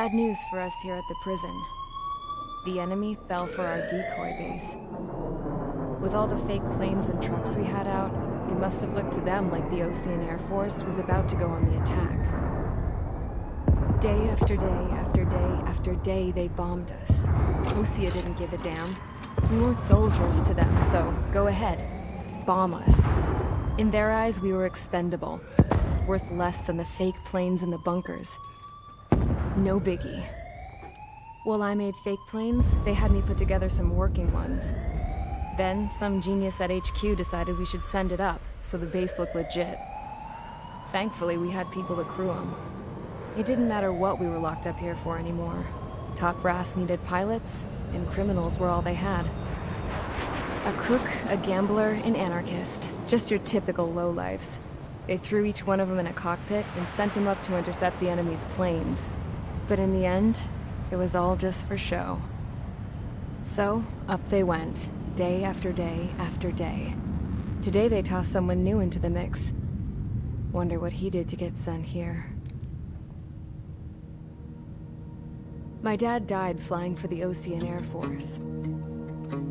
Bad news for us here at the prison. The enemy fell for our decoy base. With all the fake planes and trucks we had out, it must have looked to them like the Ocean Air Force was about to go on the attack. Day after day after day after day, they bombed us. Osea didn't give a damn. We weren't soldiers to them, so go ahead. Bomb us. In their eyes, we were expendable. Worth less than the fake planes in the bunkers. No biggie. While I made fake planes, they had me put together some working ones. Then, some genius at HQ decided we should send it up, so the base looked legit. Thankfully, we had people to crew them. It didn't matter what we were locked up here for anymore. Top brass needed pilots, and criminals were all they had. A crook, a gambler, an anarchist. Just your typical lowlifes. They threw each one of them in a cockpit and sent them up to intercept the enemy's planes. But in the end, it was all just for show. So, up they went, day after day after day. Today they tossed someone new into the mix. Wonder what he did to get sent here. My dad died flying for the Ocean Air Force.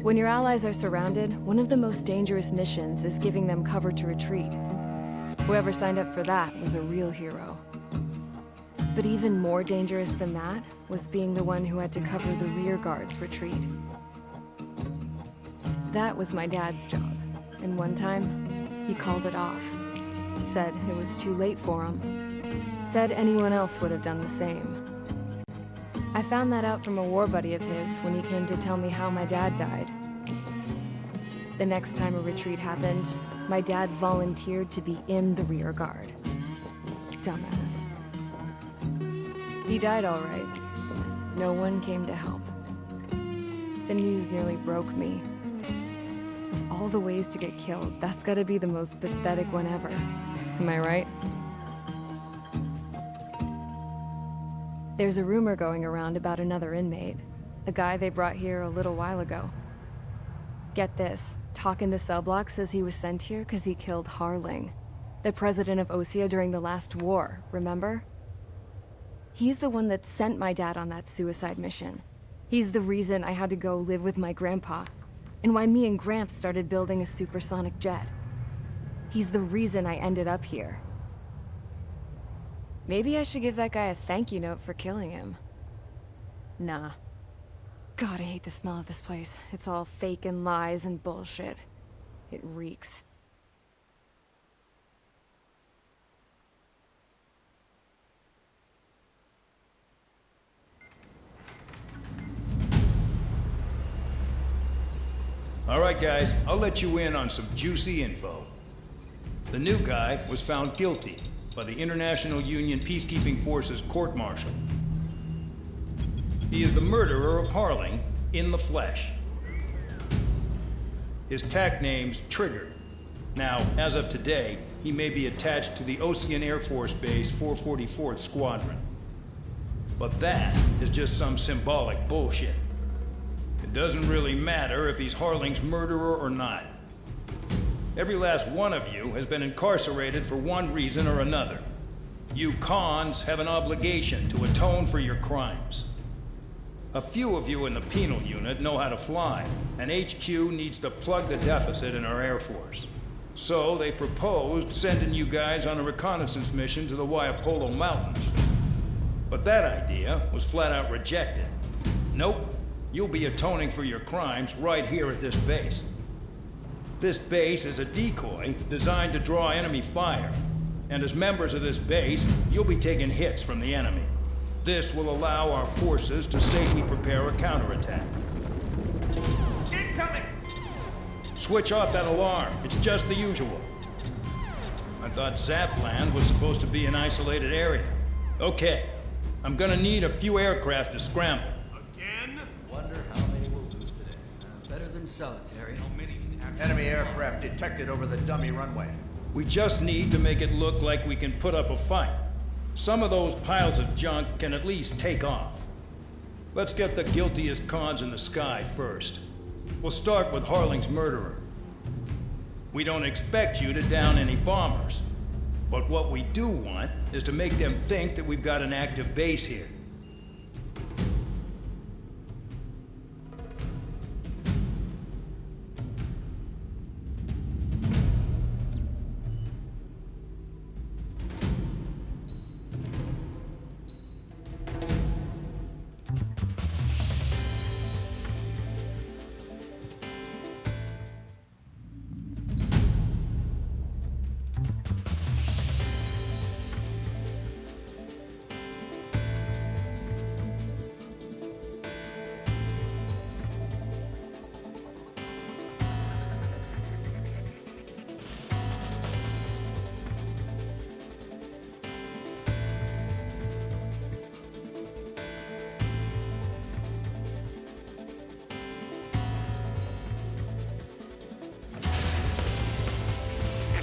When your allies are surrounded, one of the most dangerous missions is giving them cover to retreat. Whoever signed up for that was a real hero. But even more dangerous than that was being the one who had to cover the rear guard's retreat. That was my dad's job, and one time, he called it off. Said it was too late for him. Said anyone else would have done the same. I found that out from a war buddy of his when he came to tell me how my dad died. The next time a retreat happened, my dad volunteered to be in the rear guard. Dumbass. He died all right. No one came to help. The news nearly broke me. Of all the ways to get killed, that's gotta be the most pathetic one ever. Am I right? There's a rumor going around about another inmate. A guy they brought here a little while ago. Get this, talk in the cell block says he was sent here because he killed Harling, the president of Osea during the last war, remember? He's the one that sent my dad on that suicide mission. He's the reason I had to go live with my grandpa, and why me and Gramps started building a supersonic jet. He's the reason I ended up here. Maybe I should give that guy a thank you note for killing him. Nah. God, I hate the smell of this place. It's all fake and lies and bullshit. It reeks. All right, guys, I'll let you in on some juicy info. The new guy was found guilty by the International Union Peacekeeping Forces court-martial. He is the murderer of Harling in the flesh. His tack name's Trigger. Now, as of today, he may be attached to the Ocean Air Force Base 444th Squadron. But that is just some symbolic bullshit. It doesn't really matter if he's Harling's murderer or not. Every last one of you has been incarcerated for one reason or another. You cons have an obligation to atone for your crimes. A few of you in the penal unit know how to fly, and HQ needs to plug the deficit in our Air Force. So they proposed sending you guys on a reconnaissance mission to the Waiapolo Mountains. But that idea was flat out rejected. Nope. You'll be atoning for your crimes right here at this base. This base is a decoy designed to draw enemy fire. And as members of this base, you'll be taking hits from the enemy. This will allow our forces to safely prepare a counterattack. Incoming! Switch off that alarm. It's just the usual. I thought Zapland was supposed to be an isolated area. Okay, I'm gonna need a few aircraft to scramble. Wonder how many we'll lose today. Better than solitary. How many can actually... Enemy aircraft detected over the dummy runway. We just need to make it look like we can put up a fight. Some of those piles of junk can at least take off. Let's get the guiltiest cons in the sky first. We'll start with Harling's murderer. We don't expect you to down any bombers. But what we do want is to make them think that we've got an active base here.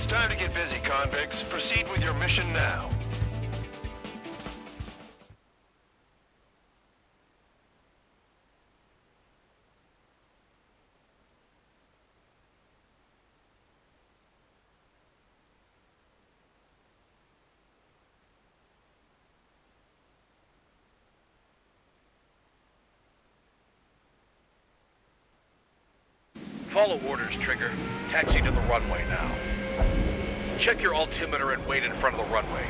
It's time to get busy, convicts. Proceed with your mission now. Follow orders, Trigger. Taxi to the runway now. Check your altimeter and wait in front of the runway.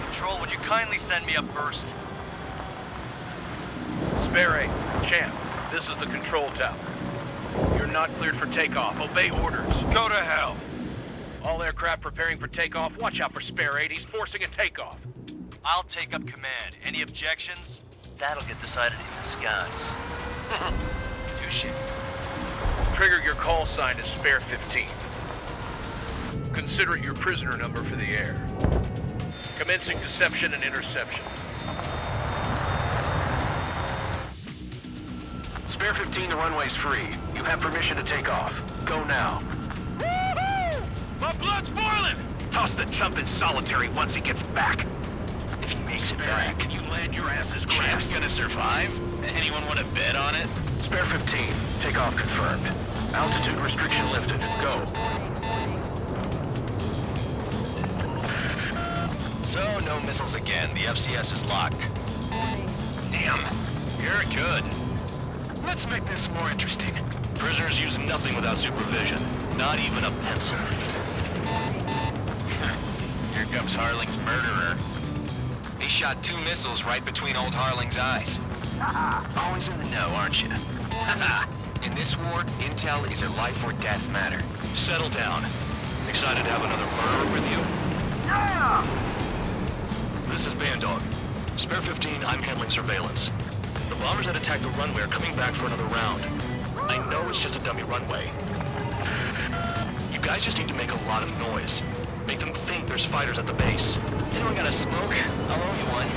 Control, would you kindly send me up first? Spare 8, Champ, this is the control tower. You're not cleared for takeoff. Obey orders. Go to hell. All aircraft preparing for takeoff. Watch out for Spare 8. He's forcing a takeoff. I'll take up command. Any objections? That'll get decided in the skies. Touche. Trigger, your call sign is Spare 15. Consider it your prisoner number for the air. Commencing deception and interception. Spare 15, the runway's free. You have permission to take off. Go now. Woohoo! My blood's boiling! Toss the chump in solitary once he gets back. If he makes it Spare back. can you land your asses Champ's grabbed? gonna survive? Anyone want to bet on it? Spare 15, takeoff confirmed. Altitude restriction lifted. Go. So, no missiles again. The FCS is locked. Damn. You're good. Let's make this more interesting. Prisoners use nothing without supervision. Not even a pencil. Here comes Harling's murderer. He shot 2 missiles right between old Harling's eyes. Always in the know, aren't you? In this war, intel is a life or death matter. Settle down. Excited to have another murderer with you? Yeah! This is Bandog. Spare 15, I'm handling surveillance. The bombers that attacked the runway are coming back for another round. I know it's just a dummy runway. You guys just need to make a lot of noise. Make them think there's fighters at the base. Anyone got a smoke? I'll owe you one.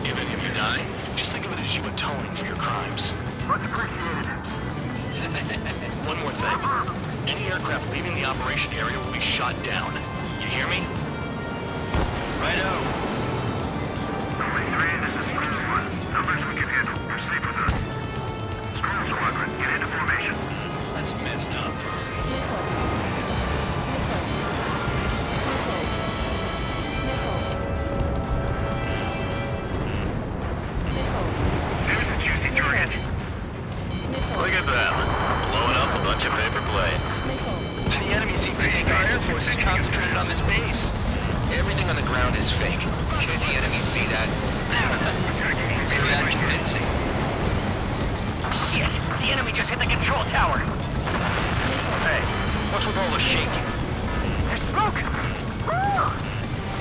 If any of you die, just think of it as you atoning for your crimes. Much appreciated. One more thing. Any aircraft leaving the operation area will be shot down. You hear me? Righto. This is Squirrel 1. Numbers we can handle. Proceed with us. Squirrel Squadron, get into formation. That's messed up. There's a juicy target. Look at them. Blowing up a bunch of paper planes. The enemy seems to think our Air Force is concentrated on this base. Everything on the ground is fake. Can't the enemy see that? Maybe that's convincing. Shit! The enemy just hit the control tower! Hey, what's with all the shaking? There's smoke!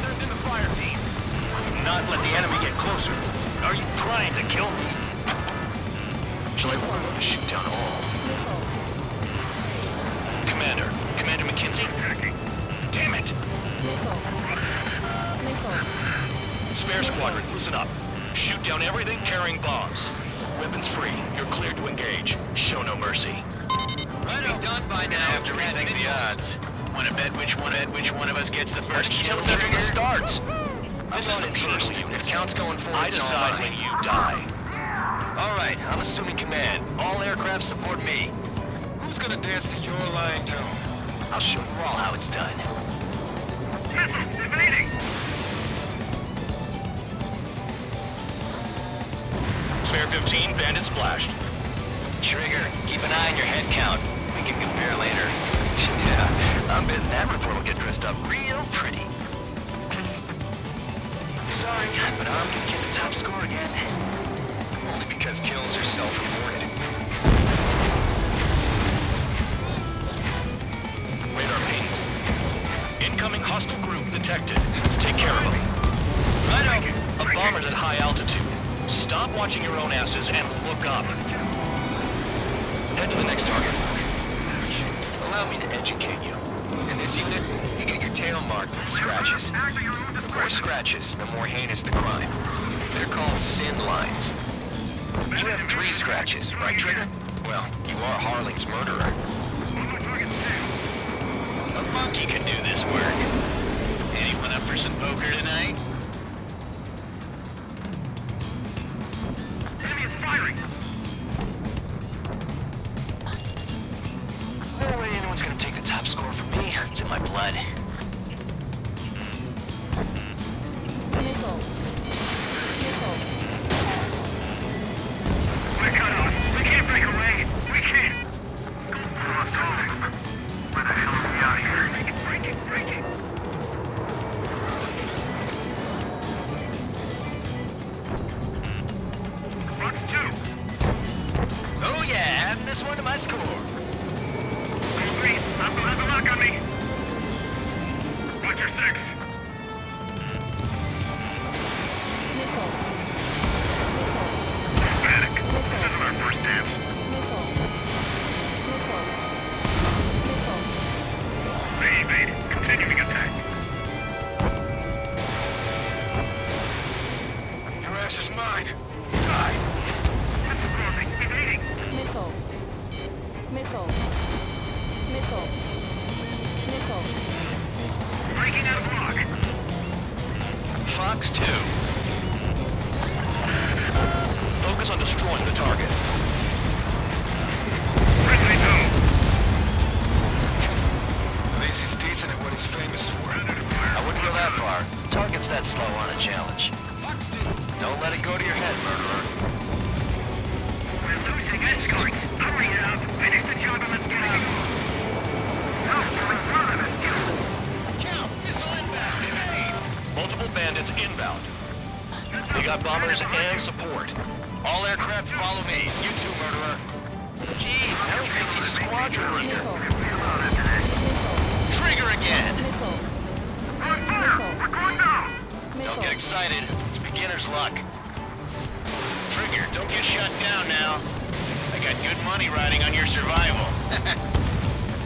Send in the fire team. Do not let the enemy get closer. Are you trying to kill me? Shall I order them to shoot down all? Commander McKinsey? Damn it! Spare Squadron, listen up. Shoot down everything carrying bombs. Weapons free. You're cleared to engage. Show no mercy. Right be done by now. Have to rethink the odds. Want to bet which one of us gets the first kill Tell us after this starts. This is the penal If unit. count's going forward, I decide when you die. All right, I'm assuming command. All aircraft support me. Who's gonna dance to your line tune? I'll show you all how it's done. Missile evading! Spare 15, bandit splashed. Trigger, keep an eye on your head count. We can compare later. Yeah, I'm betting that report will get dressed up real pretty. Sorry, but I'm gonna get the top score again. Only because kills are self-reported. Radar ping. Incoming hostile group detected. Take care of them. A bomber's at high altitude. Stop watching your own asses and look up. Head to the next target. Allow me to educate you. In this unit, you get your tail marked with scratches. The more scratches, the more heinous the crime. They're called sin lines. You have 3 scratches, right, Trigger? Well, you are Harling's murderer. Among think you can do this work? Anyone up for some poker tonight? Enemy is firing! No way anyone's gonna take the top score from me. It's in my blood. We're cut off. We can't break away. We can't. What's going? Where the hell are we out here? Breaking. Box 2. Oh yeah, adding this one to my score. Please, I'm gonna have a lock on me. Watch your 6. Panic. This isn't our first dance. They evade. Continuing attack. Your ass is mine. Die. That's closing. Evading. Breaking out of block. Fox 2. Focus on destroying the target. Friendly zone. At least he's decent at what he's famous for. I wouldn't go that far. Target's that slow on a challenge. Don't let it go to your head, murderer. We're losing escorts. Hurry it up. Finish the job and let's get out. No, we're in front of us. Count, missile inbound. Evade. Multiple bandits inbound. They got bombers and support. All aircraft follow me. You too, murderer. Geez, now he thinks he's squadron leader. Trigger again. On fire! We're going down! Don't get excited. It's beginner's luck. Trigger, don't get shut down now. I got good money riding on your survival.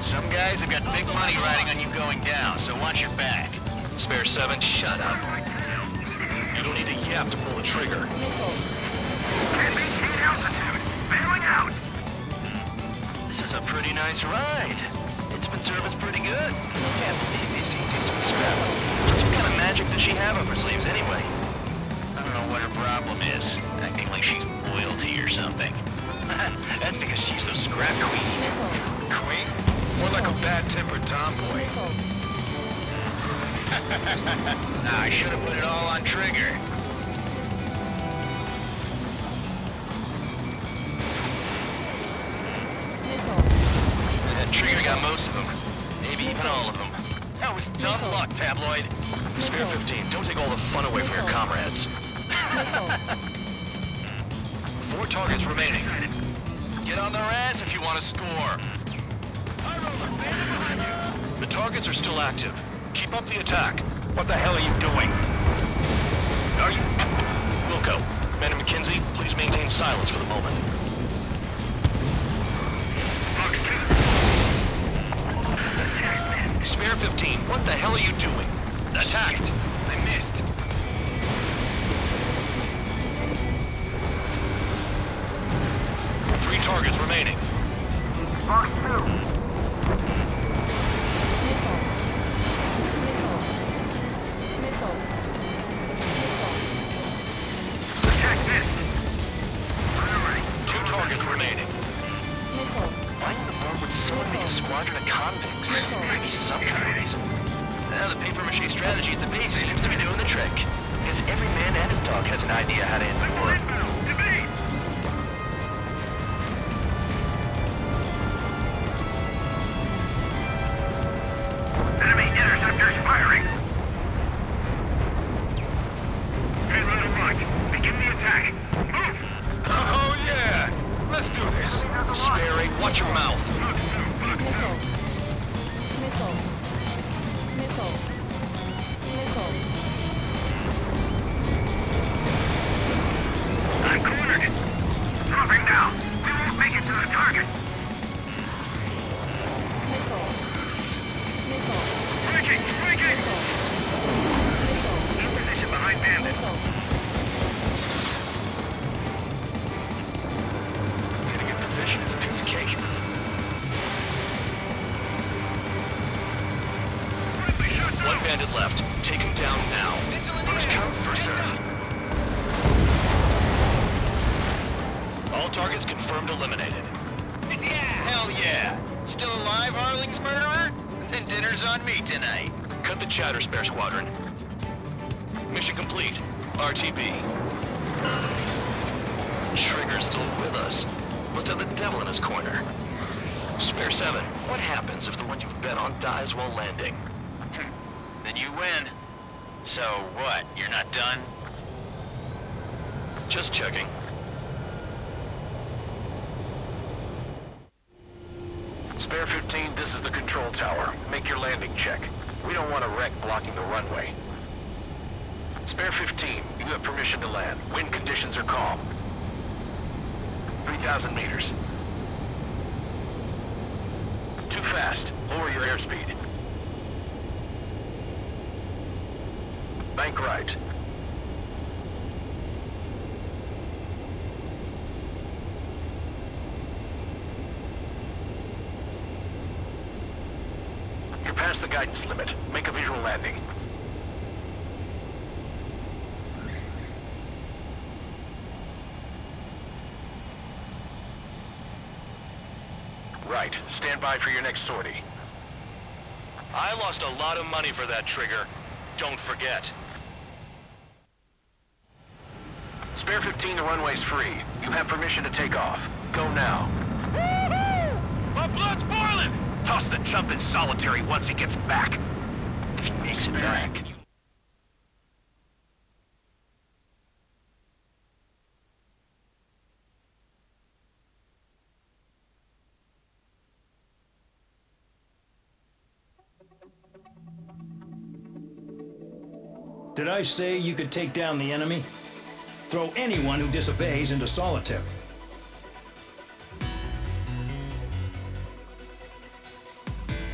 Some guys have got big money riding on you going down, so watch your back. Spare 7, shut up. You don't need a yap to pull the trigger. Can't maintain altitude! Bailing out! This is a pretty nice ride. It's been serviced pretty good. Can't believe these things used to be scrapped. What kind of magic does she have up her sleeves anyway? I don't know what her problem is. Acting like she's royalty or something. That's because she's the scrap queen. Queen? More like a bad-tempered tomboy. Nah, I should have put it all on Trigger. That Trigger got most of them. Maybe even all of them. That was dumb luck, Tabloid. Spare 15, don't take all the fun away from your comrades. 4 targets remaining. Get on their ass if you want to score. The targets are still active. Keep up the attack. What the hell are you doing? Are you... Wilco, Commander McKenzie, please maintain silence for the moment. Spare 15, what the hell are you doing? Attack! I missed. 3 targets remaining. Box 2. Attack this! 2 targets remaining. Why in the world would someone make a squadron of convicts? Maybe some kind of reason. Now the papier-mâché strategy at the base seems to be doing the trick. Guess every man and his dog has an idea how to end the war. Evade! Enemy interceptors firing! Payload unlocked. Begin the attack. Move! Oh yeah! Let's do this. Spare 8, watch your mouth. Box 2. I'm cornered. Dropping down. We won't make it to the target. Breaking! In position behind bandit. Getting in position is a piece of cake. bandit left. Take him down now. First come, first served. All targets confirmed eliminated. Yeah, hell yeah. Still alive, Harling's murderer? Then dinner's on me tonight. Cut the chatter, Spare Squadron. Mission complete. RTB. Trigger's still with us. Must have the devil in his corner. Spare 7, what happens if the one you've bet on dies while landing? Then you win. So what, you're not done? Just checking. Spare 15, this is the control tower. Make your landing check. We don't want a wreck blocking the runway. Spare 15, you have permission to land. Wind conditions are calm. 3,000 meters. Too fast. Lower your airspeed. Bank right. You're past the guidance limit. Make a visual landing. Right. Stand by for your next sortie. I lost a lot of money for that trigger. Don't forget. Spare 15, the runway's free. You have permission to take off. Go now. Woohoo! My blood's boiling! Toss the chump in solitary once he gets back. If he makes it back. Did I say you could take down the enemy? Throw anyone who disobeys into solitary.